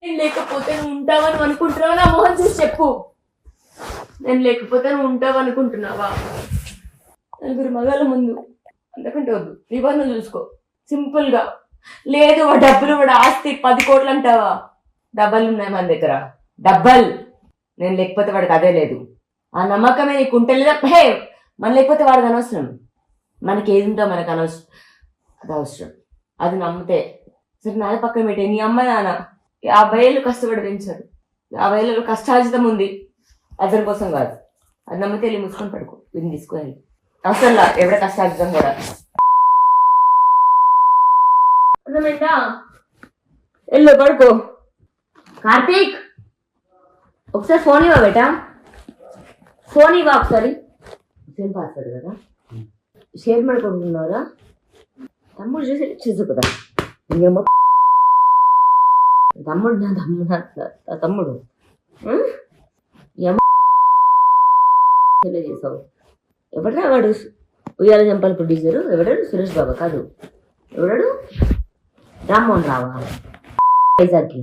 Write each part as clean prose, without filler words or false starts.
నేను లేకపోతే నువ్వు ఉంటావని అనుకుంటున్నావా? నా మొహం చూసి చెప్పు. నేను లేకపోతే నువ్వు ఉంటావు అనుకుంటున్నావా? నలుగురు మగాళ్ళ ముందు అంతకంటే వద్దు, నిబంధన చూసుకో సింపుల్ గా. లేదు వాడు డబ్బులు, వాడు ఆస్తి 10 కోట్లు అంటావా? డబ్బలు ఉన్నాయి మన దగ్గర, డబ్బల్. నేను లేకపోతే వాడికి అదే లేదు. ఆ నమ్మకమే నీకు ఉంటే లేదా? హే, మన లేకపోతే వాడికి అనవసరం. మనకి ఏది ఉందో మనకు అనవసరం, అది అవసరం. అది నమ్మితే సరే. నాన్న పక్కన పెట్టే నీ అమ్మ నాన్న 50 ఏళ్ళు కష్టపడి పెంచారు. 50 ఏళ్ళలో కష్టార్జితం ఉంది, అతని కోసం కాదు. అది నమ్మితే వెళ్ళి ముసుకొని పడుకో, వీడిని తీసుకొని అవసరంలా ఎవడ కష్టార్జితం కూడా. అర్థమైందా? వెళ్ళు పడుకో. కార్తీక్ ఒకసారి ఫోన్ ఇవ్వ బేటా, ఫోన్ ఇవ్వ ఒకసారి. సేమ్ పాస్వర్డ్ కదా, షేర్ ಮಾಡ್ಕೊಂಡ್న్నారా? తమ్ముడు చూసి చూసు కదా. ఇంకేమో తమ్ముడు, నా తమ్ముడు చేసావు. ఎవడా వాడు? ఉయ్యాల జంపాల ప్రొడ్యూసరు ఎవడాడు? సురేష్ బాబా కాదు, ఎవడాడు? రామ్మోహన్ రావా? వైజాగ్కి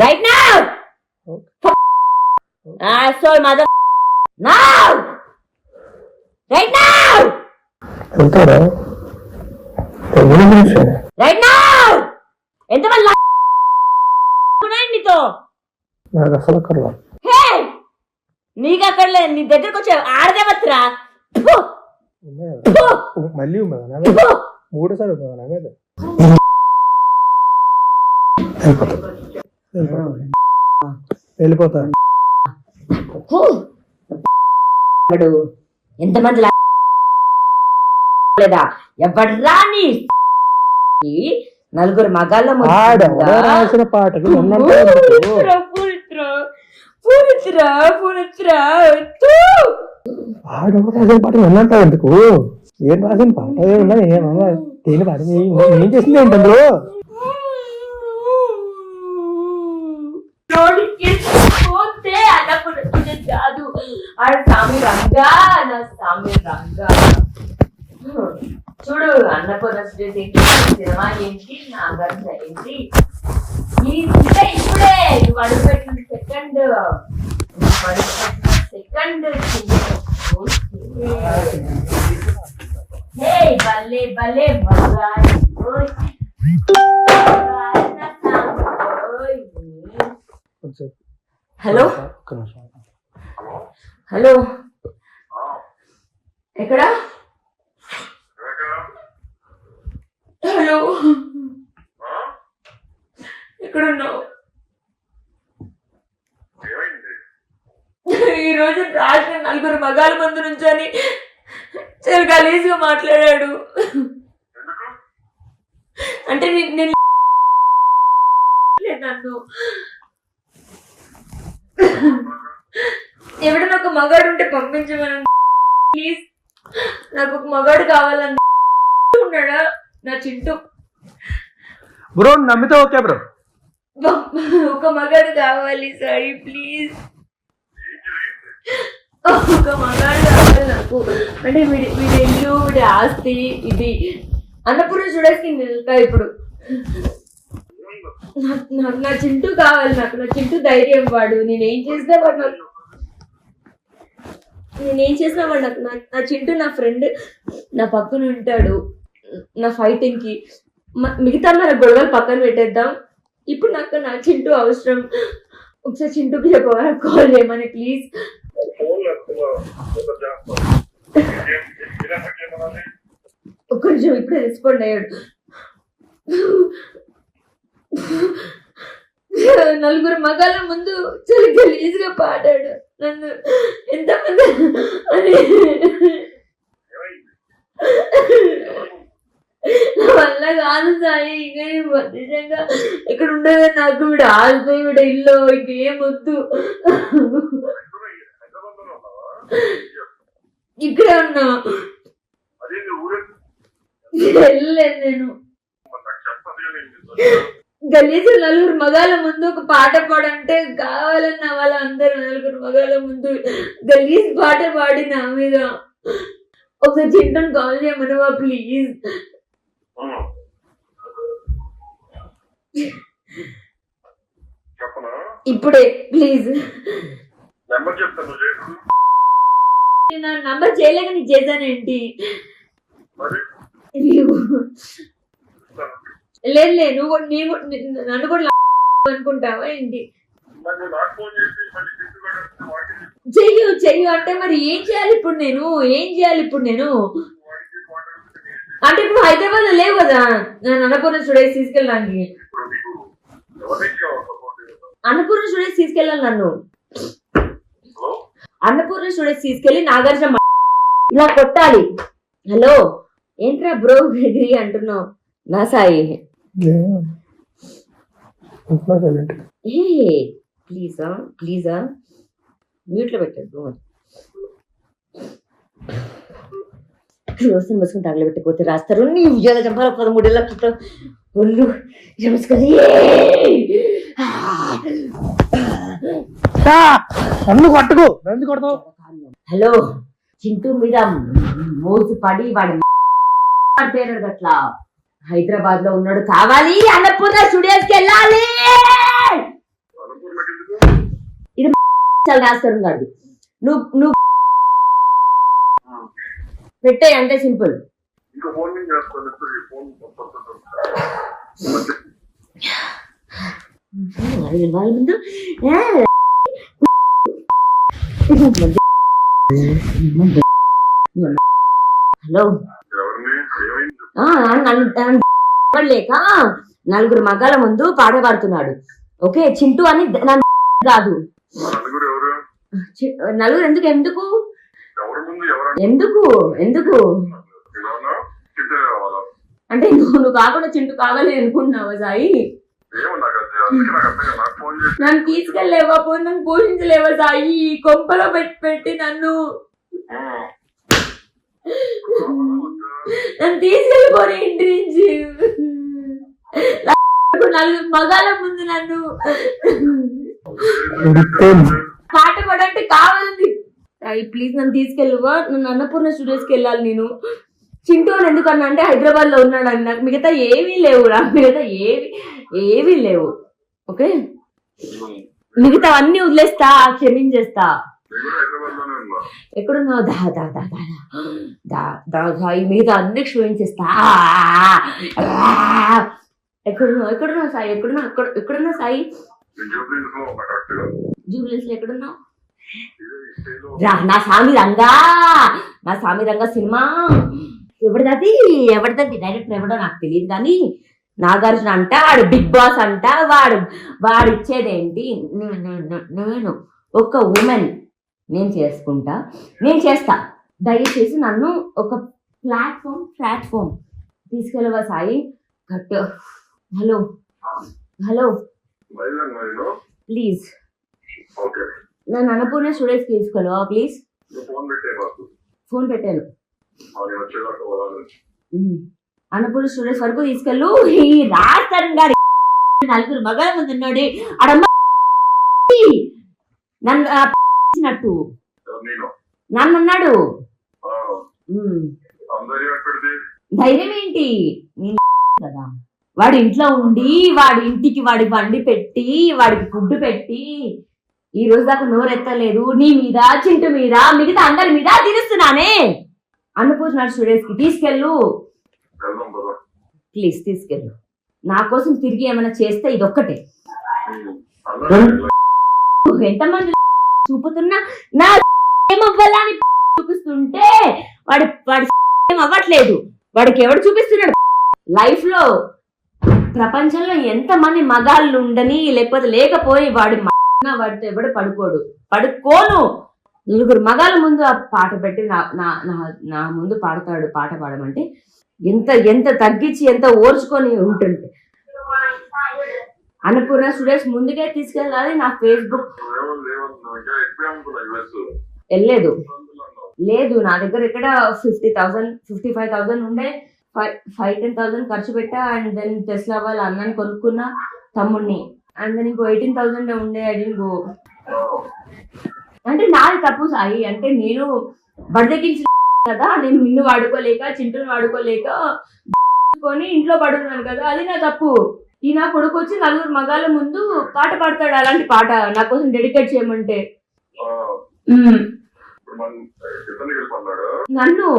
right now. Asshole mother. Now. Right now. Right now. ఎంతమంది నీతో? నాకు అసలు అక్కర్లా. హే, నీకు అక్కర్లే, నీ దగ్గరకు వచ్చే ఆడదేవత్రా. మళ్ళీ మూడోసారి వెళ్ళిపోతా. ఎంతమంది లేదా? ఎవడ్రా నీ? నలుగురు మగాళ్ళ రాసిన పాటకి రాసిన పాట విన్నంటావు ఎందుకు? ఏం రాసిన పాట ఏమన్నా దేని పాట ఏం చేసింది ఏంటి అందులో? కాదు స్వామి రంగా, నా స్వామి రంగా. చూడు, అన్నపూర్ణ సినిమా ఏంటి, నాగార్జున ఏంటి, ఇప్పుడే నువ్వు అడుగుపెట్టిన సెకండ్ భలే భలే మగాయి. హలో హలో, ఎక్కడా? హలో, ఎక్కడున్నావు? ఈరోజు రాత్రి నలుగురు మగాళ్ళ ముందు నుంచొని చాలా గలీజ్గా మాట్లాడాడు. అంటే నేను నన్ను ఎవడన్నా ఒక మగాడు ఉంటే పంపించమని, ప్లీజ్. నాకు ఒక మగాడు కావాలని ఉన్నాడా నా చింటూ. బ్రో నమ్మితే ఓకే బ్రో, ఒక మగాడు కావాలి సారీ ప్లీజ్. ఒక మగాడు కావాలి నాకు. అంటే వీడి ఇల్లు, వీడి ఆస్తి, ఇది అన్నపూర్ణ చూడేసి వెళ్తా ఇప్పుడు. నా చింటూ కావాలి, నాకు నా చింటూ ధైర్యం. వాడు నేనేం చేసినా వాడు నాకు నా చింటూ నా ఫ్రెండ్, నా పక్కన ఉంటాడు నా ఫైటింగ్ కి. మిగతా మన గొడవలు పక్కన పెట్టేద్దాం. ఇప్పుడు నాకు నా చింటూ అవసరం. ఒకసారి చింటూకి చెప్పవా, కాల్ చేయమని ప్లీజ్. ఒక్క నిమిషం, ఇప్పుడే రెస్పాండ్ అయ్యాడు. నలుగురు మగాళ్ళ ముందు చాలా గలీజ్గా పాడాడు. నన్ను ఎంతమంది అని నా వల్ల కాదు సాయి. ఇంకా నిజంగా ఇక్కడ ఉండదు నాకు. వీడు ఆల్తో వీడ ఇల్లు ఇంకేం వద్దు. ఇక్కడే ఉన్నా, వెళ్ళలేదు నేను. గలీజు నలుగురు మగాళ్ళ ముందు ఒక పాట పాడంటే కావాలన్న వాళ్ళందరూ నలుగురు మగాళ్ళ ముందు గలీజ్ పాట పాడి నా మీద. ఒకసారి చింటూని కాల్ చేయమనవా ప్లీజ్? చెప్పనా? ఇప్పుడే ప్లీజ్. నెంబర్ చెప్తాను చేసు. నా నంబర్ చేయలేక నీకు చేశానేంటి? మరి లేదు నువ్వు నన్ను కూడా అనుకుంటావా ఏంటి? మరి నాకు ఫోన్ చేసి మళ్ళీ తీసుకుని వాడికి చెయ్యు అంటే మరి ఏం చేయాలి ఇప్పుడు నేను? అంటే ఇప్పుడు హైదరాబాద్ లో లేవు కదా నేను అన్నపూర్ణ స్టూడియోస్ తీసుకెళ్ళడానికి. ఇప్పుడు నీకు ఎవరికి కావాలి సపోర్ట్? అన్నపూర్ణ స్టూడియోస్ తీసుకెళ్ళాలి నన్ను. హలో అన్నపూర్ణ స్టూడియోస్ తీసుకెళ్లి నాగార్జున ఇలా కొట్టాలి. హలో ఏంట్రా బ్రో గ్రెగరీ అంటున్నావు? నా సాయి ఏ ప్లీజా మ్యూట్ లో పెట్టద్దు. రోజున మసుకుని తగలబెట్టకపోతే రాస్తారు. నీ ఉద్యోగ చంపాల 13 ఏళ్ళ క్రితం ఒళ్ళు నమస్కారం. నన్ను కొట్టుకో, నన్ను కొడతావు. హలో చింటూ మీద మోసు పడి వాడి పేరు అట్లా హైదరాబాద్ లో ఉన్నాడు. కావాలి అన్నపూర్ణ స్టూడియోస్ కి వెళ్ళాలి. అనుకున్నకి ఎందుకు? ఇది చాలా రాస్తారు కాదు. నువ్వు పెట్టే అంతే సింపుల్. ఇంకా ఫోన్ నుంచి చేస్తాను. ఫోన్ వాళ్ళ ముందు హలో ఎవరిని ఏమైంది? లేక నలుగురు మగాల ముందు పాట పాడుతున్నాడు. ఓకే చింటూ అని కాదు. నలుగురు ఎవరు? నలుగురు ఎందుకు ఎవరి ముందు ఎవరు? ఎందుకు ఏమన్నా చిట్టే కావాలా? అంటే నువ్వు కాకుండా చింటూ కావాలి అనుకుంటున్నావా సాయి? ఏమో నాకు అందుకే నాకు అర్థం కాదు. నాకు ఫోన్ చేసి నన్ను తీసుకెళ్ళలేవా? నన్ను పోషించలేవా సాయి? కొంపలో పెట్టి నన్ను తీసుకెళ్ళిపోయి ఇంటి నుంచి నలుగురు మగాల ముందు నన్ను పాట పాడంటే కావాలి. ప్లీజ్ నన్ను తీసుకెళ్ళువా? నన్ను అన్నపూర్ణ స్టూడియోస్కి వెళ్ళాలి నేను. చింటూ అని ఎందుకన్నా అంటే హైదరాబాద్ లో ఉన్నాడు అని. నాకు మిగతా ఏమీ లేవు ఏవీ లేవు. ఓకే మిగతా అన్ని వదిలేస్తా, క్షమించేస్తా. ఎక్కడున్నావు? మిగతా అన్ని క్షమించేస్తా. ఎక్కడున్నావు సాయి? ఎక్కడున్నావు సాయి? జూబ్లీస్ లో ఎక్కడున్నావు? నా స్వామి రంగా సినిమా ఎవరిది డైరెక్టర్ ఎవడో నాకు తెలియదు కానీ నాగార్జున అంట వాడు బిగ్ బాస్ అంట. వాడు ఇచ్చేదేంటి? నేను ఒక ఉమెన్, నేను చేస్తా. దయచేసి నన్ను ఒక ప్లాట్ఫామ్ తీసుకెళ్ళవా సాయి? కట్. హలో ప్లీజ్ నన్ను అన్నపూర్ణ స్టూడియోస్ తీసుకెళ్ళవా ప్లీజ్? ఫోన్ పెట్టాను. అన్నపూర్ణ స్టూడియోస్ వరకు తీసుకెళ్ళు. ఈ రాజస్థాన్ గారి నలుగురు మగల ముందు ఉన్నాడు అడమ్మ నన్ను అన్నాడు. ధైర్యం ఏంటి కదా? వాడి ఇంట్లో ఉండి వాడి ఇంటికి వాడి బండి పెట్టి వాడికి ఫుడ్ పెట్టి ఈ రోజు దాకా నోరెత్తలేదు. నీ మీద, చింటు మీద, మిగతా అందరి మీద తీరుస్తున్నానే. అన్నపూర్ణ స్టూడియోస్ కి తీసుకెళ్ళు ప్లీజ్, తీసుకెళ్ళు. నా కోసం తిరిగి ఏమైనా చేస్తే ఇదొక్కటే. ఎంతమంది చూపుతున్నా నా ఏమవ్వాలని చూపిస్తుంటే వాడు ఏం అవ్వట్లేదు. వాడికి ఎవడు చూపిస్తున్నాడు? లైఫ్ లో ప్రపంచంలో ఎంతమంది మగాళ్ళు ఉండని లేకపోయి వాడితో ఎవడు పడుకోను. నలుగురు మగాళ్ళ ముందు ఆ పాట పెట్టి నా ముందు పాట పాడమంటే ఎంత తగ్గించి ఎంత ఓర్చుకొని ఉంటుంటే. అన్నపూర్ణ స్టూడియోస్ ముందుకే తీసుకెళ్ళాలి. నా ఫేస్బుక్ వెళ్ళలేదు. లేదు నా దగ్గర ఇక్కడ 50,000 55,000 ఉండే. 5-10,000 ఖర్చు పెట్టా. అండ్ దెన్ టెస్లా వాళ్ళ అన్నని కొనుక్కున్నా, తమ్ముడిని. అండ్ దెన్ ఇంకో 18,000 ఉండే. I don't go. అంటే నాది తప్పు సాయి. అంటే నేను బడిదెక్కించిన కదా, నేను నిన్ను వాడుకోలేక చింటూని వాడుకోలేక కొని ఇంట్లో పడుతున్నాను కదా, అది నా తప్పు. ఈ నా కొడుకు వచ్చి నలుగురు మగాళ్ళ ముందు పాట పాడతాడు, అలాంటి పాట నా కోసం డెడికేట్ చేయమంటే. ఉమ్. ఇప్పుడు మనం ఇతన్ని వెళ్ళిపోన్నాడు. నన్ను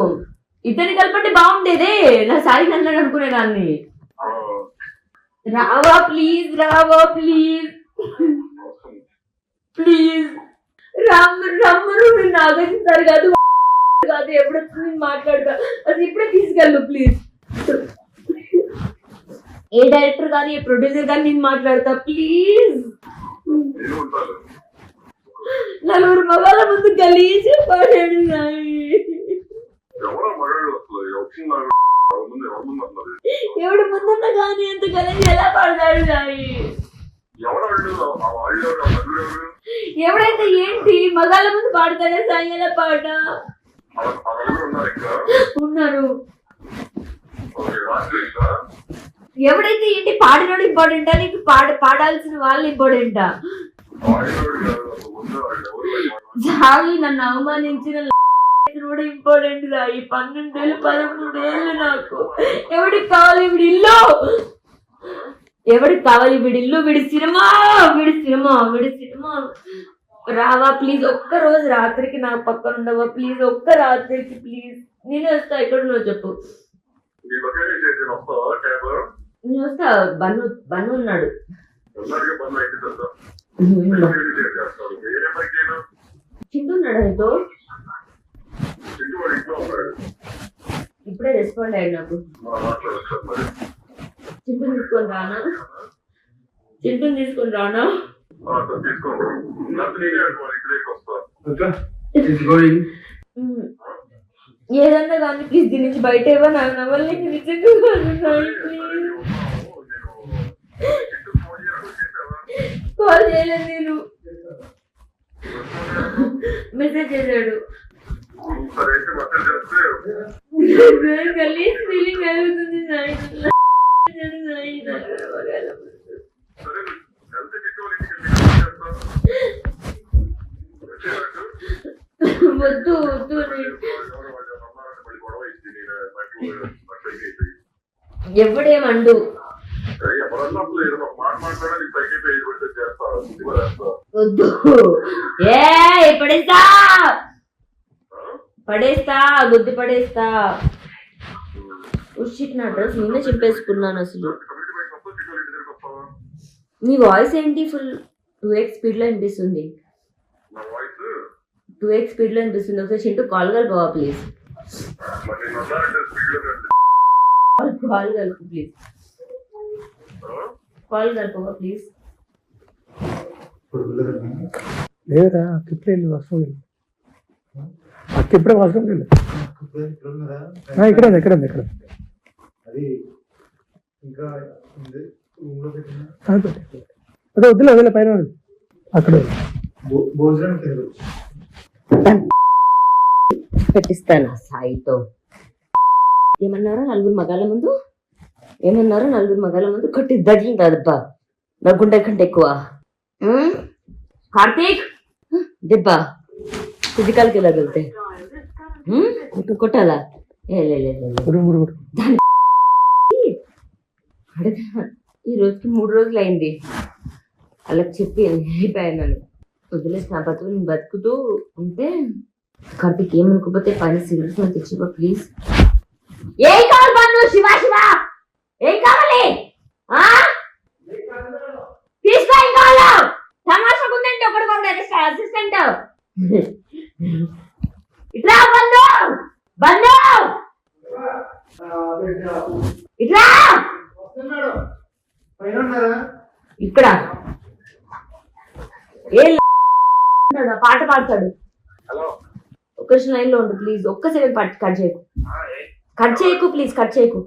ఇతని కలపంటే బాగుండేదే, నా సాయి నన్ను అనుకునేదాన్ని. రావా ప్లీజ్, రావా ప్లీజ్ ప్లీజ్, రమ్మరు నాగేస్తారు కాదు కాదు, ఎప్పుడు నేను మాట్లాడతా, అది ఇప్పుడే తీసుకెళ్ళు ప్లీజ్. ఏ డైరెక్టర్ కానీ ఏ ప్రొడ్యూసర్ కానీ నేను మాట్లాడతా ప్లీజ్. నేను ఉంటాను. నలుగురు మగాళ్ళ ముందు గలీజ్ పాడాడు నాయి. ఎవరో మగాడు వస్తుంది, వచ్చింది ముందు ఎవరి ముందు వస్తుంది. ఎవడు ముందున్నా కానీ అంత గలీజ్ ఎలా పాడతాడు నాయి. ఎవరు ఆ వాళ్ళు ఎవరు? ఎవడైతే ఏంటి మగాళ్ళ ముందు పాడతాడే సాయి ఎలా పాట. ఉన్నారు ఇంకా ఉన్నారు. రాత్రి ఇంకా ఎవడైతే ఏంటి పాడినోడు ఇంపార్టెంటా, నీకు పాడాల్సిన వాళ్ళు ఇంపార్టెంటా? సాయి నన్ను అవమానించిన కూడా ఇంపార్టెంట్ గా. ఈ 12 ఏళ్ళు 13 ఏళ్ళు నాకు. ఎవడికి కావాలి వీడి ఇల్లు, ఎవడికి కావాలి వీడి ఇల్లు, వీడి సినిమా, వీడి సినిమా, వీడి సినిమా. రావా ప్లీజ్, ఒక్క రోజు రాత్రికి నా పక్కన ఉండవా ప్లీజ్, ఒక్క రాత్రికి ప్లీజ్. నేను వస్తా, ఎక్కడ నువ్వు చెప్పు. నేను వస్తా. బన్ను ఉన్నాడు. చింటున్నాడు నీతో. ఇప్పుడే రెస్పాండ్ అయ్యాడు నాకు. చింటుని తీసుకొని రానా, చింటుని తీసుకొని రానా. ఏదన్నా కానీ ప్లీజ్ దీని నుంచి బయట ఇవ్వ, నాకు నవ్వాలి నిజంగా ప్లీజ్. కాల్ చేయలేదు నేను, మెసేజ్ చేశాడు. గలీజ్ ఫీలింగ్ కలుగుతుంది సాయి. వద్దు వద్దు, ఎవడేమండు వద్దు. ఏ పడేస్తా పడేస్తా, గుద్ది పడేస్తా. ఉషిట్ నా డ్రెస్ నిన్నే చింపేసుకున్నాను అసలు. నీ వాయిస్ ఏంటి ఫుల్ 2x స్పీడ్ లో వినిపిస్తుంది. 2x స్పీడ్ లో వినిపిస్తుంది. ఒకసారి చింటూ కాల్ కలుపువా ప్లీజ్. కాల్ కలుపు ప్లీజ్, కాల్ కలుపువా ప్లీజ్. లేదురా అక్క వెళ్ళి వర్షం వెళ్ళి అక్క ఇప్పుడే వర్షం వెళ్ళి ఇక్కడ ఉంది ఇక్కడ ఉంది ఇక్కడ. అదే వద్దులే వదిలే పైన అక్కడ పెట్టిస్తాను సాయితో. ఏమన్నారో నలుగురు మగాళ్ళ ముందు, ఏమన్నారో నలుగురు మగాళ్ళ ముందు కొట్టి దడ్లిందబ్బా నా గుండె కంటే ఎక్కువ. కార్తీక్ దెబ్బా ఫిజికల్కి ఎలా వెళ్తే కొట్టాలా? ఈ రోజుకి 3 రోజులు అయింది. అలా చెప్పి వెళ్ళిపోయాను నన్ను వదిలేసి నా బతుకు నేను బతుకుతూ ఉంటే. కార్తీక్ ఏమనుకోపోతే పని సిగరెట్స్ అని తెచ్చిపో ప్లీజ్. ఏం కావాలి పన్ను? శివ శివ ఏం కావాలి? తీసుకో, ఏం కావాలో తమాషా ఉందంటే ఒకటి అసిస్టెంట్. ఇట్లా బంధు బంధు ఇట్లా ఇక్కడ ఏ పాట పాడతాడు. ఒక్క లైన్ లో ఉండు ప్లీజ్. ఒక్క సెకండ్ కట్ చేయకు, కట్ చేయకు ప్లీజ్, కట్ చేయకు,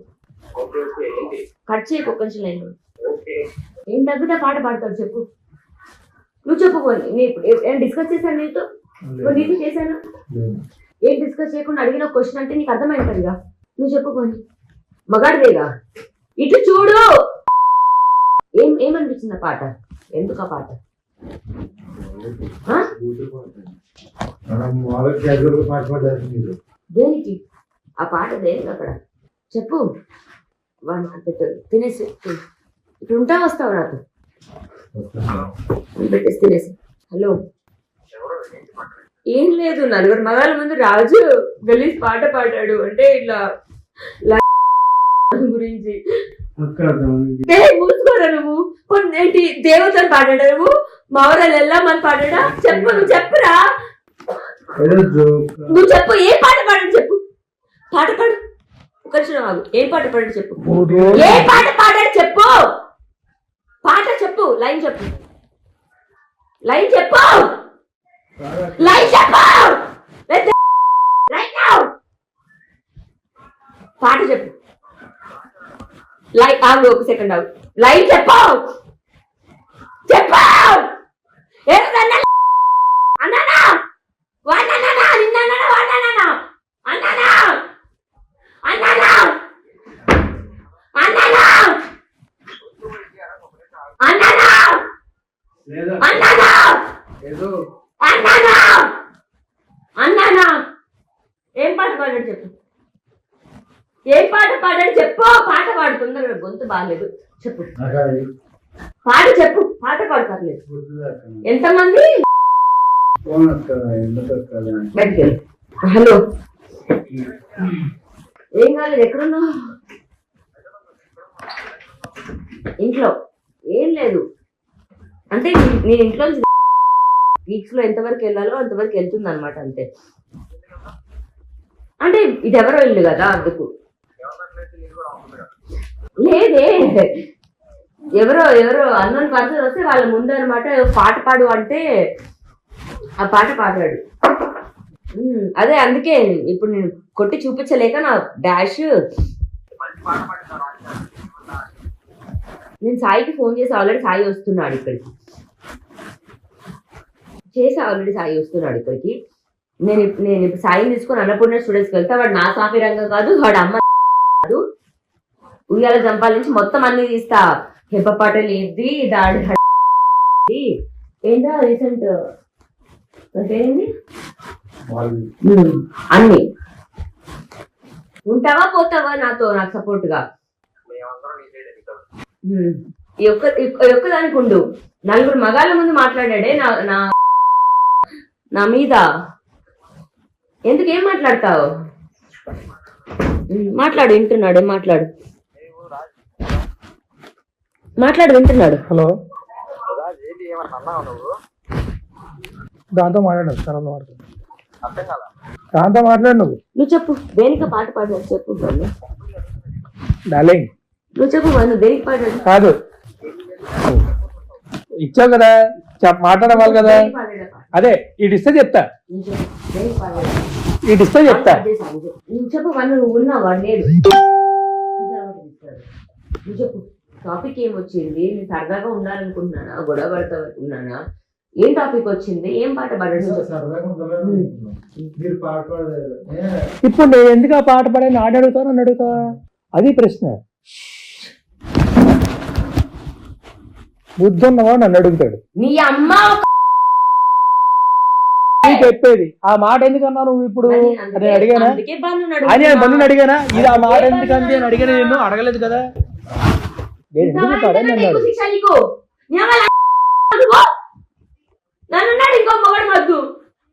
కట్ చేయకు. ఒక్క నిమిషం లైన్ లో ఏం తగ్గితే పాట పాడతాడు చెప్పు. నువ్వు చెప్పుకోండి. నేను డిస్కస్ చేశాను నీతో, నీతో చేశాను. ఏం డిస్కస్ చేయకుండా అడిగిన క్వశ్చన్ అంటే నీకు అర్థమైంటదిగా. నువ్వు చెప్పుకోండి, మగాడిదేగా. ఇటు చూడు. ఏమనిపించింది ఆ పాట? ఎందుకు ఆ పాట? దేనికి ఆ పాట? దేనికి అక్కడ చెప్పు. వాడికి పెట్టు, తినేసి ఇప్పుడు ఉంటా వస్తావు నాతో పెట్టేసి తినేసి. హలో ఏం లేదు, నలుగురు మగాళ్ళ ముందు రాజు గలీజ్ పాట పాడాడు అంటే ఇట్లా గురించి. మూసుకోరా నువ్వు, ఏంటి దేవతలు పాడాడా నువ్వు, మావరాలు వెళ్ళామని పాడాడా? చెప్పు, నువ్వు చెప్పురా, నువ్వు చెప్పు, ఏ పాట పాడాడు చెప్పు, పాట పాడు. ఒక నిమిషం ఆగు, ఏ పాట పాడాడు చెప్పు, ఏ పాట పాడాడు చెప్పు, పాట చెప్పు, లైన్ చెప్పు, లైన్ చెప్పు, లైన్ చెప్పు, పాట చెప్పు, లైన్ ఆగు, ఒక సెకండ్ ఆగు, లైన్ చెప్పు, చెప్పు, అన్నానా వాడినా నిన్న వాడినా అన్నానా అన్నానా అన్నానా అన్నానా అన్నానా అన్నానా అన్నానా ఏం పాట పాడాడు చెప్పు, ఏం పాట పాడాడు చెప్పు, పాట పాడు తొందరగా, గొంతు బాగాలేదు చెప్పు, పాట చెప్పు, పాట పాడతారు. ఎంతమంది? హలో ఏం కాలేదు, ఎక్కడున్నావు? ఇంట్లో ఏం లేదు అంటే నేను ఇంట్లో వీక్స్ లో ఎంతవరకు వెళ్ళాలో అంతవరకు వెళ్తుంది అనమాట, అంతే. అంటే ఇది ఎవరో ఇల్లు కదా అందుకు. లేదే, ఎవరో అన్నోన్ పర్సన్ వస్తే వాళ్ళ ముందు అనమాట పాట పాడు అంటే ఆ పాట పాడాడు. అదే అందుకే ఇప్పుడు నేను కొట్టి చూపించలేక నా డాష్. నేను సాయికి ఫోన్ చేసి ఆల్రెడీ సాయి వస్తున్నాడు ఇక్కడికి, నేను ఇప్పుడు సాయిని తీసుకొని అన్నపూర్ణ స్టూడెంట్స్కి వెళ్తా. వాడు నా సాఫీ రంగం కాదు, వాడు అమ్మ కాదు. ఉయ్యాల జంపాల నుంచి మొత్తం అన్ని తీస్తా, హెప్ప పాటలు ఇది దాడి ఏంటా రీసెంట్ ఏంటి అన్ని. ఉంటావా పోతావా నాతో, నాకు సపోర్ట్ గా? ఈ ఒక్క దానికి ఉండు. నలుగురు మగాళ్ళ ముందు మాట్లాడాడే నా మీద, ఎందుకు? ఏం మాట్లాడతావు? మాట్లాడు, వింటున్నాడు, మాట్లాడు వింటున్నాడు. హలో, దాంతో మాట్లాడు, దాంతో మాట్లాడు. నువ్వు చెప్పు, దేనిక పాట పాడాడు చెప్పు డార్లింగ్, నువ్వు చెప్పు, నువ్వు దేనికి పాడాడు? కాదు ఇచ్చావు కదా, మాట్లాడవాలి కదా. అదే ఇడిస్తే చెప్తా, ఇడిస్తే చెప్తా. నువ్వు చెప్పు, నువ్వు ఉన్నావు, వాడు లేదు. నువ్వు చెప్పు, టాపిక్ ఏమొచ్చింది? నేను సరదాగా ఉండాలనుకుంటున్నానా, గొడవ పడతానుకున్నానా? ఏం టాపిక్ వచ్చింది? ఏం పాట పాడాడు? ఇప్పుడు నేను ఎందుకు ఆ పాట పాడాను ఆడ అడుగుతాను, నన్ను అడుగుతావా? అది ప్రశ్న. బుద్ధి ఉన్నవా నన్ను అడుగుతాడు. నీ అమ్మ చెప్పేది ఆ మాట ఎందుకన్నా నువ్వు ఇప్పుడు? నేను అడిగానా? అని బంధుని అడిగానా? ఇది ఆ మాట ఎందుకంటే అని అడిగాను, నిన్ను అడగలేదు కదా.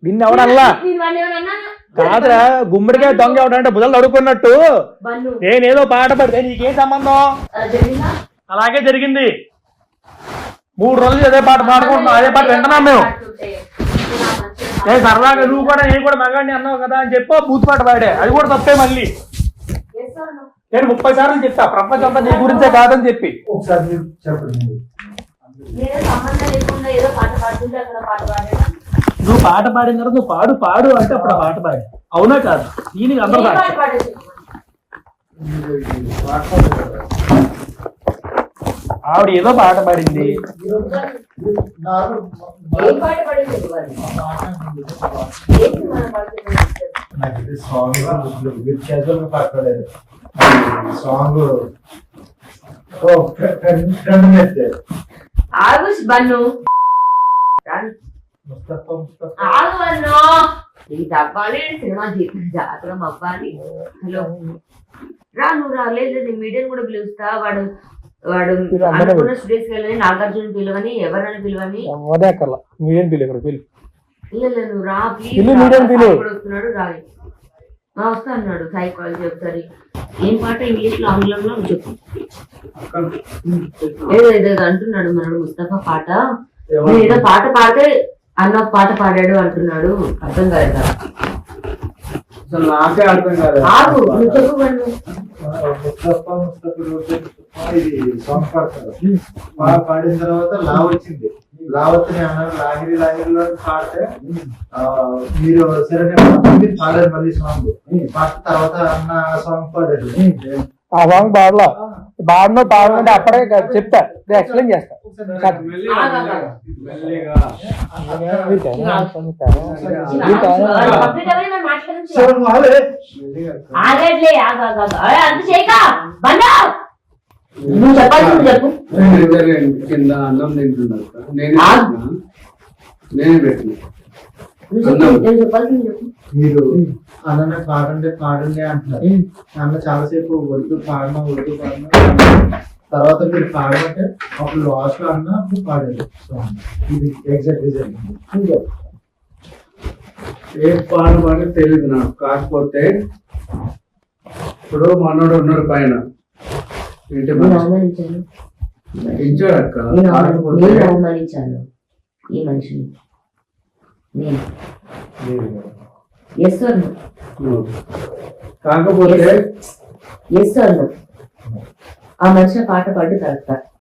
నిన్ను ఎవడల్లా కాదురా, గుమ్మడికాయ దొంగ ఎవడంటే బుధలు అడుగుకున్నట్టు నేనేదో పాట పడితే నీకేం సంబంధం? అలాగే జరిగింది. 3 రోజులు అదే పాట పాడుకుంటున్నాం, అదే పాట వింటున్నాం మేము. సరదాగా నువ్వు కూడా నేను కూడా మగాడిని అన్నావు కదా అని చెప్పి బూత్ పాట పాడే, అది కూడా తప్పే. మళ్ళీ నేను 30 సార్లు చెప్తా, ప్రపంచం అంతా నీ గురించే కాదని చెప్పి. ఒకసారి నువ్వు పాట పాడిన తర్వాత నువ్వు పాడు అంటే అప్పుడు పాట పాడి, అవునా కాదు? దీనికి అందరూ ఆవిడ ఏదో పాట పాడింది. సినిమా జాతరం అవ్వాలి. హలో రా, నువ్వు రాలేదు, మీడియం కూడా పిలుస్తా. వాడు వాడు మీరు అందరూ అనుకున్న స్టూడియోస్కి వెళ్ళని నాగార్జున పిలవని ఎవరైనా పిలవని అదే అక్కర్లా మీరేం పిలు ఇక్కడ పిలు లేదు నువ్వు రా ప్లీజ్ పిలు, మీడియం పిలు. వస్తున్నాడు రాయి వస్తా అన్నాడు సైకాలజీ ఒకసారి ఏం పాట ఇంగ్లీష్ లో ఆంగ్లంలో చెప్పు ఏదో ఏదో అంటున్నాడు మనడు ముస్తఫా పాట నేను ఏదో పాట పాడితే అన్న ఒక పాట పాడాడు అంటున్నాడు అర్థం కాదు అసలు నాకే అర్థం కాదు ఆగు నువ్వు చెప్పు వాళ్ళు ఇది సాంగ్ పాడతారు బాగా పాడిన తర్వాత లా వచ్చింది లా వచ్చి అన్నారు లాగిరి లాగిరిలో పాడితే మీరు సరే మీరు పాడారు మళ్ళీ సాంగ్ పాడిన తర్వాత అన్న సాంగ్ పాడారు ఆ సాంగ్ పాడలా పాడమంటే అప్పుడే చెప్తా ఎక్స్ప్లెయిన్ చేస్తా ఆగట్లే అంత చేయక నువ్వు చెప్పాల్సింది చెప్పు కింద అన్నం తింటున్నారు నేనే పెట్టిన నేను చెప్పాల్సింది చెప్పు మీరు అన్న పాడండి పాడండి అంటున్నారు అన్న చాలాసేపు వద్దు పాడమా తర్వాత మీరు పాడమంటే అప్పుడు లాస్ట్ లో అన్న అప్పుడు పాడారు సాంగ్ ఇది ఎగ్జాక్ట్ జరిగింది ఏం పాడమని తెలియదు నాకు కాకపోతే ఇప్పుడు మనోడు ఉన్నాడు పైన ఇంటి నేను అవమానించాను ఇచ్చాడు అక్క నేను కాకపోతే అవమానించాను ఈ మనిషిని నేను ఎస్ అన్న కాకపోతే ఎస్ అన్న ఆ మనిషి పాట పాడి కరెక్టా